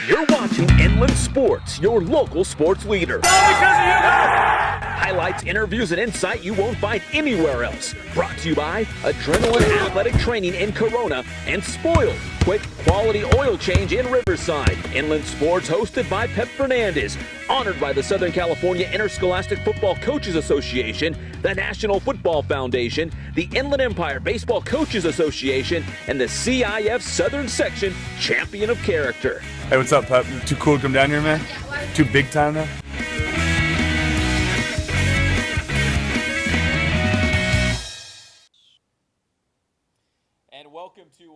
You're watching Inland Sports, your local sports leader. Highlights, interviews, and insight you won't find anywhere else. Brought to you by Adrenaline Athletic Training in Corona and Spoiled, quick quality oil change in Riverside. Inland Sports hosted by Fernandez. Honored by the Southern California Interscholastic Football Coaches Association, the National Football Foundation, the Inland Empire Baseball Coaches Association, and the CIF Southern Section Champion of Character. Hey, what's up, Pep? Too cool to come down here, man? Too big time now? And welcome to,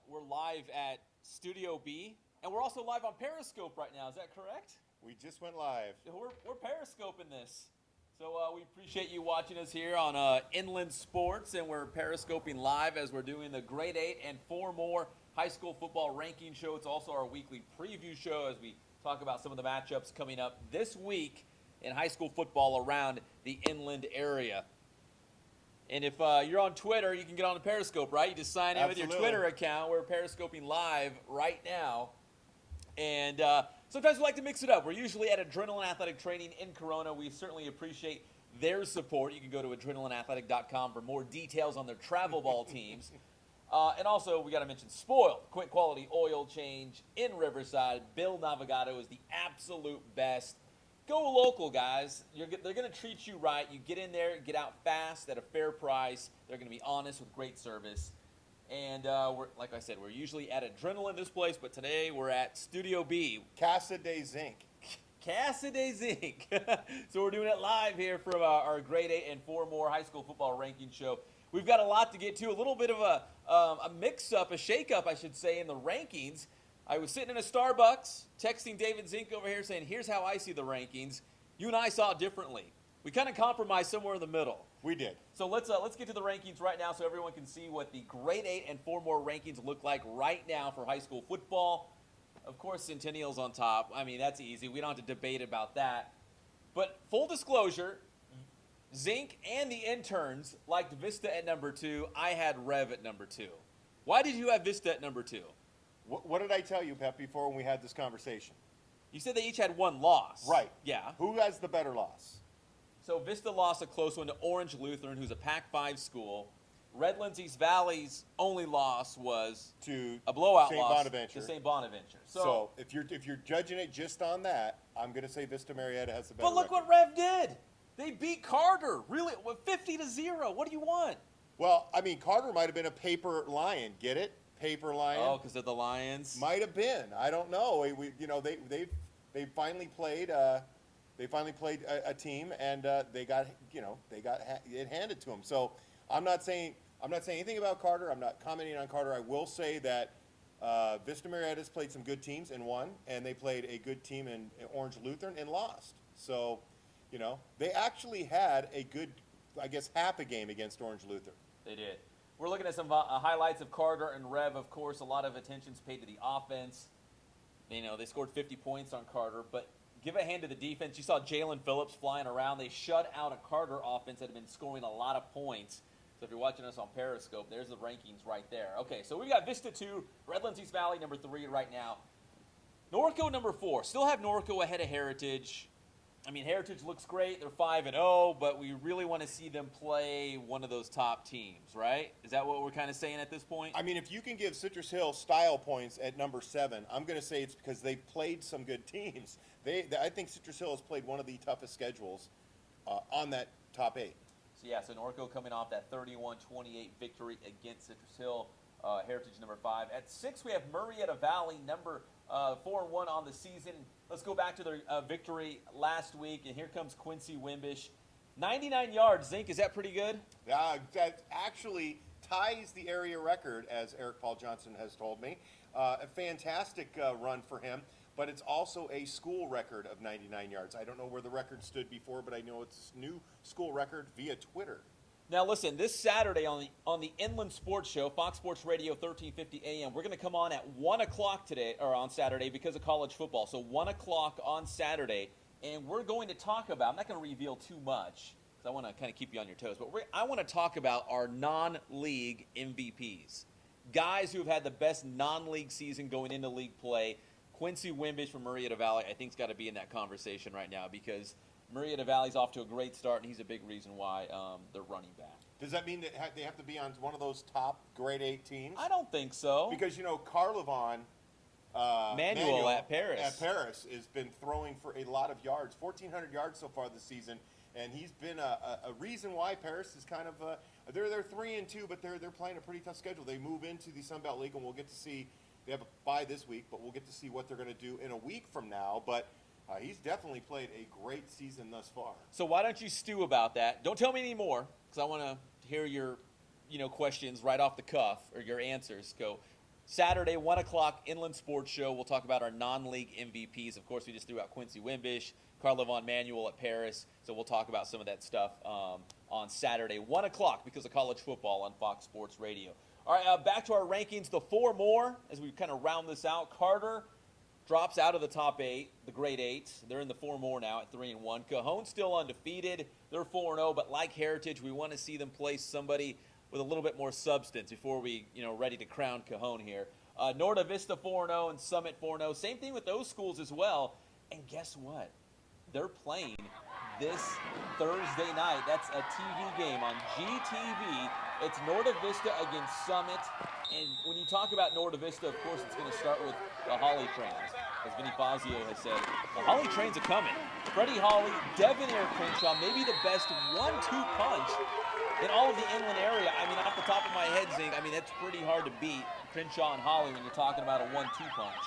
we're live at Studio B, and we're also live on Periscope right now. Is that correct? We just went live. We're Periscoping this. So we appreciate you watching us here on Inland Sports, and we're Periscoping live as we're doing the Grade 8 and 4 more high school football ranking show. It's also our weekly preview show as we talk about some of the matchups coming up this week in high school football around the Inland area. And if you're on Twitter, you can get on the Periscope, right? You just sign in with your Twitter account. We're Periscoping live right now. And sometimes we like to mix it up. We're usually at Adrenaline Athletic Training in Corona. We certainly appreciate their support. You can go to adrenalineathletic.com for more details on their travel ball teams. And also, we got to mention Spoiled, quick quality oil change in Riverside. Bill Navigado is the absolute best. Go local, guys. They're going to treat you right. You get in there, get out fast at a fair price. They're going to be honest with great service. And like I said, we're usually at Adrenaline, this place, but today we're at Studio B. Casa de Zink. Casa de Zink. So we're doing it live here for our Grade 8 and 4 more high school football ranking show. We've got a lot to get to, a little bit of a mix-up, a shake-up, I should say, in the rankings. I was sitting in a Starbucks, texting David Zink over here saying, here's how I see the rankings. You and I saw it differently. We kind of compromised somewhere in the middle. We did. So let's get to the rankings right now so everyone can see what the Grade 8 and 4 more rankings look like right now for high school football. Of course, Centennial's on top. I mean, that's easy. We don't have to debate about that. But full disclosure, Zink and the interns liked Vista at number 2. I had Rev at number 2. Why did you have Vista at number 2? What did I tell you, Pep, before when we had this conversation? You said they each had one loss. Right. Yeah. Who has the better loss? So Vista lost a close one to Orange Lutheran, who's a Pac-5 school. Redland's East Valley's only loss was to a blowout St. loss Bonaventure. to St. Bonaventure. So if you're judging it just on that, I'm going to say Vista Murrieta has the better. But look what Rev did. They beat Carter, really, 50-0. What do you want? Well, I mean, Carter might have been a paper lion. Get it? Paper lion. Oh, because of the Lions. Might have been. I don't know. They finally played. They finally played a team, and they got it handed to them. So I'm not saying anything about Carter. I'm not commenting on Carter. I will say that Vista Murrieta's played some good teams and won, and they played a good team in Orange Lutheran and lost. So, they actually had a good, I guess, half a game against Orange Lutheran. They did. We're looking at some highlights of Carter and Rev. Of course, a lot of attention's paid to the offense. They scored 50 points on Carter, but give a hand to the defense. You saw Jalen Phillips flying around. They shut out a Carter offense that had been scoring a lot of points. So if you're watching us on Periscope, there's the rankings right there. Okay, so we've got Vista 2, Redlands East Valley number 3 right now. Norco number 4. Still have Norco ahead of Heritage. I mean, Heritage looks great. They're 5-0, but we really want to see them play one of those top teams, right? Is that what we're kind of saying at this point? I mean, if you can give Citrus Hill style points at number 7, I'm going to say it's because they've played some good teams. I think Citrus Hill has played one of the toughest schedules on that top 8. So Norco coming off that 31-28 victory against Citrus Hill. Heritage number 5. At 6, we have Murrieta Valley, number 4-1 on the season. Let's go back to their victory last week, and here comes Quincy Wimbish. 99 yards. Zink, is that pretty good? That actually ties the area record, as Eric Paul Johnson has told me. A fantastic run for him, but it's also a school record of 99 yards. I don't know where the record stood before, but I know it's a new school record via Twitter. Now, listen, this Saturday on the Inland Sports Show, Fox Sports Radio, 1350 a.m., we're going to come on at 1 o'clock today, or on Saturday, because of college football. So 1 o'clock on Saturday, and we're going to talk about, I'm not going to reveal too much, because I want to kind of keep you on your toes, but I want to talk about our non-league MVPs. guys who have had the best non-league season going into league play, Quincy Wimbish from Murrieta Valley, I think, has got to be in that conversation right now because Murrieta Valley's off to a great start, and he's a big reason why they're running back. Does that mean that they have to be on one of those top grade 8 teams? I don't think so. Because, Carlavon Manuel at Paris. At Paris has been throwing for a lot of yards, 1,400 yards so far this season, and he's been a reason why Paris is kind of they're 3-2, but they're playing a pretty tough schedule. They move into the Sun Belt League, and we'll get to see. They have a bye this week, but we'll get to see what they're going to do in a week from now. But he's definitely played a great season thus far. So why don't you stew about that? Don't tell me any more, because I want to hear your, questions right off the cuff or your answers. Go Saturday, 1 o'clock, Inland Sports Show. We'll talk about our non-league MVPs. Of course, we just threw out Quincy Wimbish, Carlavon Manuel at Paris. So we'll talk about some of that stuff on Saturday, 1 o'clock, because of college football on Fox Sports Radio. All right, back to our rankings. The 4 more, as we kind of round this out. Carter drops out of the top 8, the grade 8. They're in the 4 more now at 3-1. Cajon's still undefeated. They're 4-0, but like Heritage, we want to see them play somebody with a little bit more substance before we, ready to crown Cajon here. Norte, Vista 4-0 and Summit 4-0. Same thing with those schools as well. And guess what? They're playing this Thursday night. That's a TV game on GTV. It's Norte Vista against Summit. And when you talk about Norte Vista, of course, it's going to start with the Holly Trains. As Vinny Fazio has said, the Holly Trains are coming. Freddie Holly, Devonair Crenshaw, maybe the best 1-2 punch in all of the inland area. I mean, off the top of my head, Zink, that's pretty hard to beat Crenshaw and Holly when you're talking about a 1-2 punch.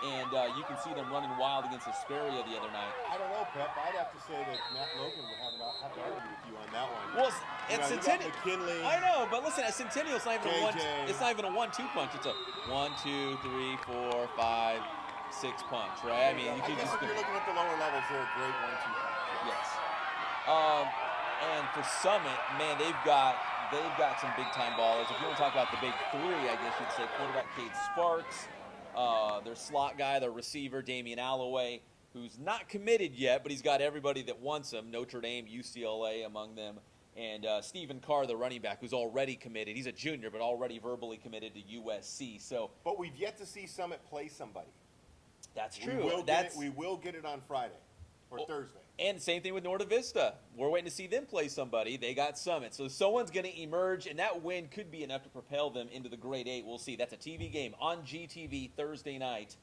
And you can see them running wild against Hesperia the other night. I don't know, Pep. I'd have to say that Matt Logan would have to argue with you on that one. Well, it's Centennial. McKinley. I know, but listen, at Centennial, it's not even JJ. It's not even a 1-2 punch. It's a 1, 2, 3, 4, 5, 6 punch, right? I mean, you can I guess just if you're looking at the lower levels, they're a great 1-2 punch. yes. And for Summit, man, they've got some big time ballers. If you want to talk about the big 3, I guess you'd say quarterback Cade Sparks. Their slot guy, their receiver, Damian Alloway, who's not committed yet, but he's got everybody that wants him, Notre Dame, UCLA among them, and Stephen Carr, the running back, who's already committed. He's a junior, but already verbally committed to USC. But we've yet to see Summit play somebody. That's true. We will get it on Friday or Thursday. And same thing with Norte Vista. We're waiting to see them play somebody. They got Summit. So someone's going to emerge, and that win could be enough to propel them into the grade 8. We'll see. That's a TV game on GTV Thursday night.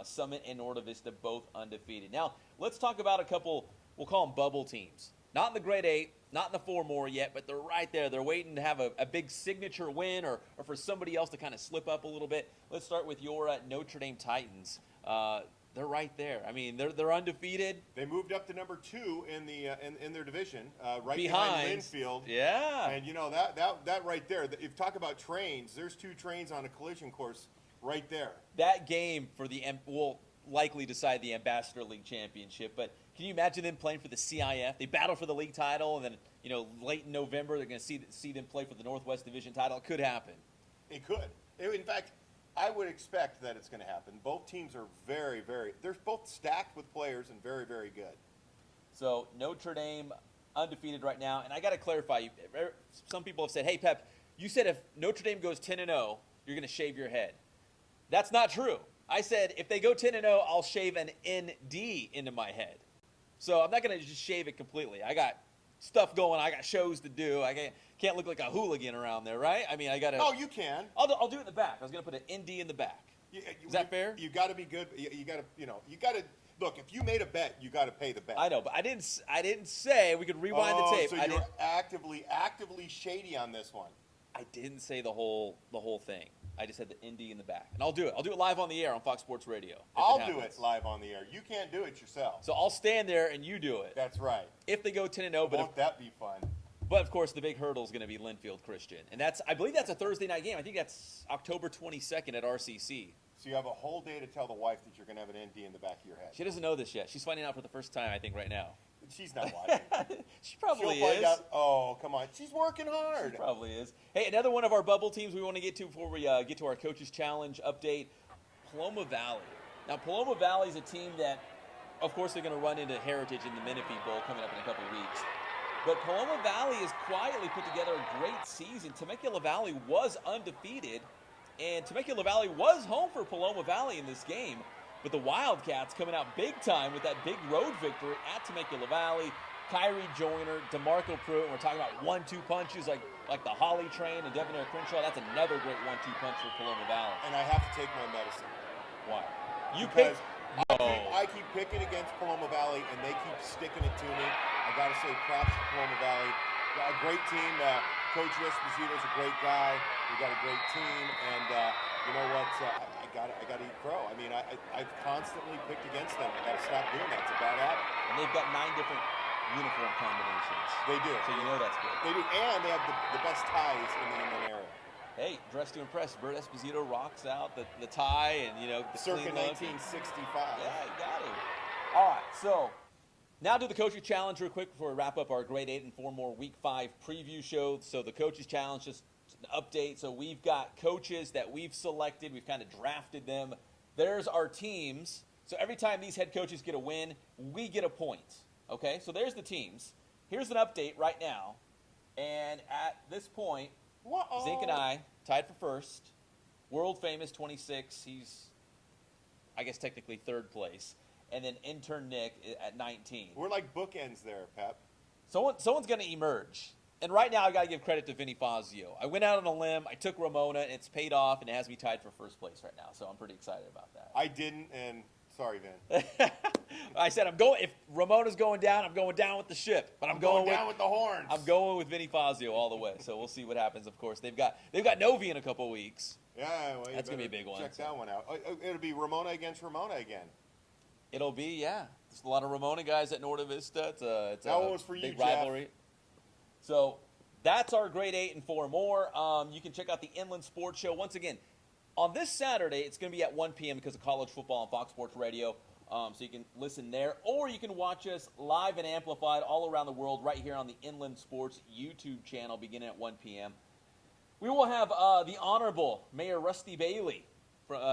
Summit and Norte Vista both undefeated. Now, let's talk about a couple, we'll call them bubble teams. Not in the grade 8, not in the 4 more yet, but they're right there. They're waiting to have a big signature win or for somebody else to kind of slip up a little bit. Let's start with your Notre Dame Titans. They're right there. I mean, they're undefeated. They moved up to number 2 in their division, right behind Linfield. Yeah. And that right there. If you talk about trains, there's 2 trains on a collision course right there. That game will likely decide the Ambassador League championship. But can you imagine them playing for the CIF? They battle for the league title, and then late in November they're going to see them play for the Northwest Division title. It could happen. It could. In fact, I would expect that it's going to happen. Both teams are very, very – they're both stacked with players and very, very good. So Notre Dame undefeated right now. And I got to clarify. Some people have said, hey, Pep, you said if Notre Dame goes 10-0, you're going to shave your head. That's not true. I said if they go 10-0, I'll shave an ND into my head. So I'm not going to just shave it completely. I got stuff going. I got shows to do. I can't look like a hooligan around there, right? I mean, I got to. Oh, you can. I'll do it in the back. I was going to put an ND in the back. Is that fair? You got to be good. You got to. Look, if you made a bet, you got to pay the bet. I know, but I didn't say we could rewind the tape. So you're actively shady on this one. I didn't say the whole thing. I just had the ND in the back. And I'll do it. I'll do it live on the air on Fox Sports Radio. I'll do it live on the air. You can't do it yourself. So I'll stand there and you do it. That's right. If they go 10-0, Won't that be fun? But of course, the big hurdle is going to be Linfield Christian, and I believe that's a Thursday night game. I think that's October 22nd at RCC. So you have a whole day to tell the wife that you're going to have an ND in the back of your head. She doesn't know this yet. She's finding out for the first time, I think, right now. She's not watching. She probably She'll find is. out. Oh, come on. She's working hard. She probably is. Hey, another one of our bubble teams we want to get to before we get to our Coaches Challenge update, Paloma Valley. Now, Paloma Valley is a team that, of course, they're going to run into Heritage in the Menifee Bowl coming up in a couple of weeks. But Paloma Valley has quietly put together a great season. Temecula Valley was undefeated, And Temecula Valley was home for Paloma Valley in this game, but the Wildcats coming out big time with that big road victory at Temecula Valley. Kyrie Joyner, DeMarco Pruitt, and we're talking about 1-2 punches like the Holly Train and Devin Crenshaw. That's another great 1-2 punch for Paloma Valley. And I have to take my medicine. Why? Because I keep picking against Paloma Valley, and they keep sticking it to me. I got to say props to Paloma Valley. Got a great team. Coach Esposito's a great guy. We got a great team, and you know what? I got to eat crow. I mean, I've constantly picked against them. I got to stop doing that. It's a bad habit. And they've got 9 different uniform combinations. They do. So you know that's good. They do, and they have the best ties in the inland area. Hey, dressed to impress. Bert Esposito rocks out the tie and, you know, the Circa clean look. 1965. Yeah, you got it. All right, so now do the Coaches Challenge real quick before we wrap up our Grade 8 and 4 more Week 5 preview show. So the Coaches Challenge, just an update. So we've got coaches that we've selected. We've kind of drafted them. There's our teams. So every time these head coaches get a win, we get a point. Okay, so there's the teams. Here's an update right now. And at this point, Zink and I tied for first. World famous 26. He's, I guess, technically third place. And then intern Nick at 19. We're like bookends there, Pep. Someone's going to emerge. And right now, I got to give credit to Vinny Fazio. I went out on a limb. I took Ramona, and it's paid off, and it has me tied for first place right now. So I'm pretty excited about that. I didn't, and sorry, Vin. I said if Ramona's going down, I'm going down with the ship. But I'm going down with the horns. I'm going with Vinny Fazio all the way. So we'll see what happens. Of course, they've got Novi in a couple weeks. Yeah, well, that's gonna be a big one. Check that one out. It'll be Ramona against Ramona again. It'll be, yeah. There's a lot of Ramona guys at Norte Vista. It's that one was for you, big Jeff. rivalry. So that's our Grade 8 and 4 more. You can check out the Inland Sports Show once again on this Saturday. It's going to be at 1 p.m. because of college football on Fox Sports Radio. So you can listen there, or you can watch us live and amplified all around the world right here on the Inland Sports YouTube channel beginning at 1 p.m. We will have the Honorable Mayor Rusty Bailey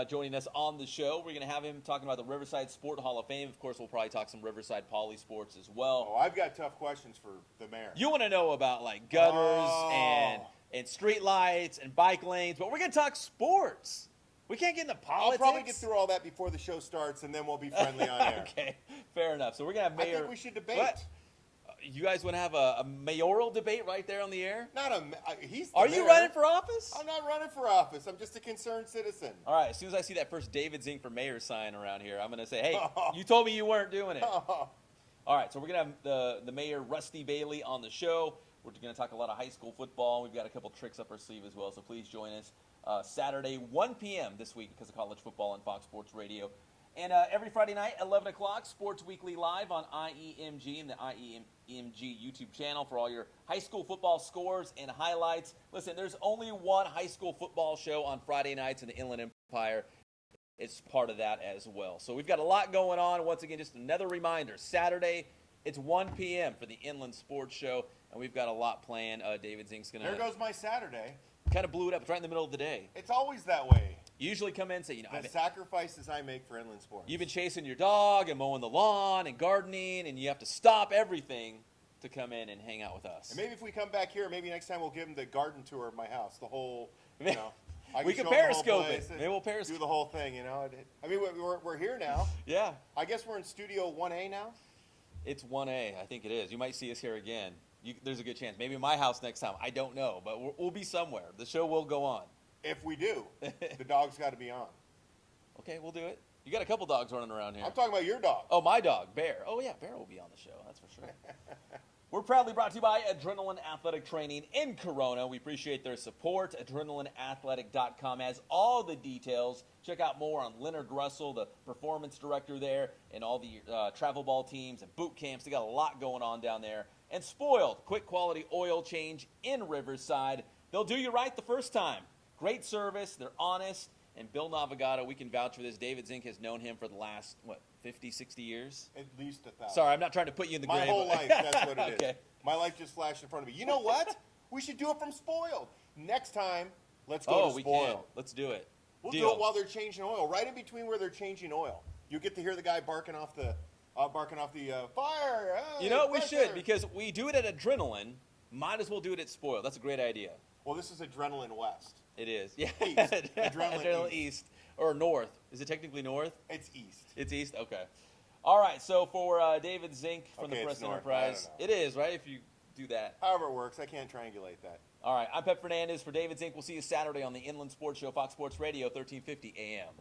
joining us on the show. We're going to have him talking about the Riverside Sport Hall of Fame. Of course, we'll probably talk some Riverside Poly Sports as well. Oh, I've got tough questions for the mayor. You want to know about like gutters and street lights and bike lanes, but we're going to talk sports. We can't get into politics. I'll probably get through all that before the show starts, and then we'll be friendly on air. Okay, fair enough. So we're going to have Mayor... I think we should debate. What? You guys want to have a mayoral debate right there on the air? He's the Are mayor. You running for office? I'm not running for office. I'm just a concerned citizen. All right, as soon as I see that first David Zink for mayor sign around here, I'm going to say, hey, you told me you weren't doing it. All right, so we're going to have the mayor, Rusty Bailey, on the show. We're going to talk a lot of high school football. We've got a couple tricks up our sleeve as well, so please join us Saturday, 1 p.m. this week because of college football on Fox Sports Radio. And every Friday night, 11 o'clock, Sports Weekly Live on IEMG and the IEMG YouTube channel for all your high school football scores and highlights. Listen, there's only one high school football show on Friday nights in the Inland Empire. It's part of that as well. So we've got a lot going on. Once again, just another reminder, Saturday, it's 1 p.m. for the Inland Sports Show, and we've got a lot planned. David Zink's going to... There goes my Saturday. Kind of blew it up. It's right in the middle of the day. It's always that way. You usually come in and say, the sacrifices I make for Inland Sports. You've been chasing your dog and mowing the lawn and gardening, and you have to stop everything to come in and hang out with us. And maybe if we come back here, maybe next time we'll give them the garden tour of my house, the whole, we can periscope it. Maybe we'll periscope. Do the whole thing, I mean, we're here now. Yeah. I guess we're in Studio 1A now? It's 1A. I think it is. You might see us here again. There's a good chance. Maybe my house next time. I don't know, but we'll be somewhere. The show will go on. If we do, the dog's got to be on. Okay, we'll do it. You got a couple dogs running around here. I'm talking about your dog. Oh, my dog, Bear. Oh, yeah, Bear will be on the show. That's for sure. We're proudly brought to you by Adrenaline Athletic Training in Corona. We appreciate their support. AdrenalineAthletic.com has all the details. Check out more on Leonard Russell, the performance director there, and all the travel ball teams and boot camps. They got a lot going on down there. And Spoiled, quick quality oil change in Riverside. They'll do you right the first time. Great service. They're honest. And Bill Navigado, we can vouch for this. David Zink has known him for the last, 50, 60 years? At least 1,000. Sorry, I'm not trying to put you in the grave. My whole life, that's what it okay. is. My life just flashed in front of me. You know what? We should do it from Spoiled. Next time, let's go to Spoiled. We can. Let's do it. We'll do it while they're changing oil. Right in between where they're changing oil. You get to hear the guy barking off the fire. You know what? We should, because we do it at Adrenaline. Might as well do it at Spoiled. That's a great idea. Well, this is Adrenaline West. It is. Yeah. East. Adrenaline East. Or north. Is it technically north? It's east. It's east? Okay. All right, so for David Zink from Okay, the it's Press north. Enterprise. I It is, right, if you do that. However it works, I can't triangulate that. All right, I'm Pep Fernandez for David Zink. We'll see you Saturday on the Inland Sports Show, Fox Sports Radio, 1350 AM.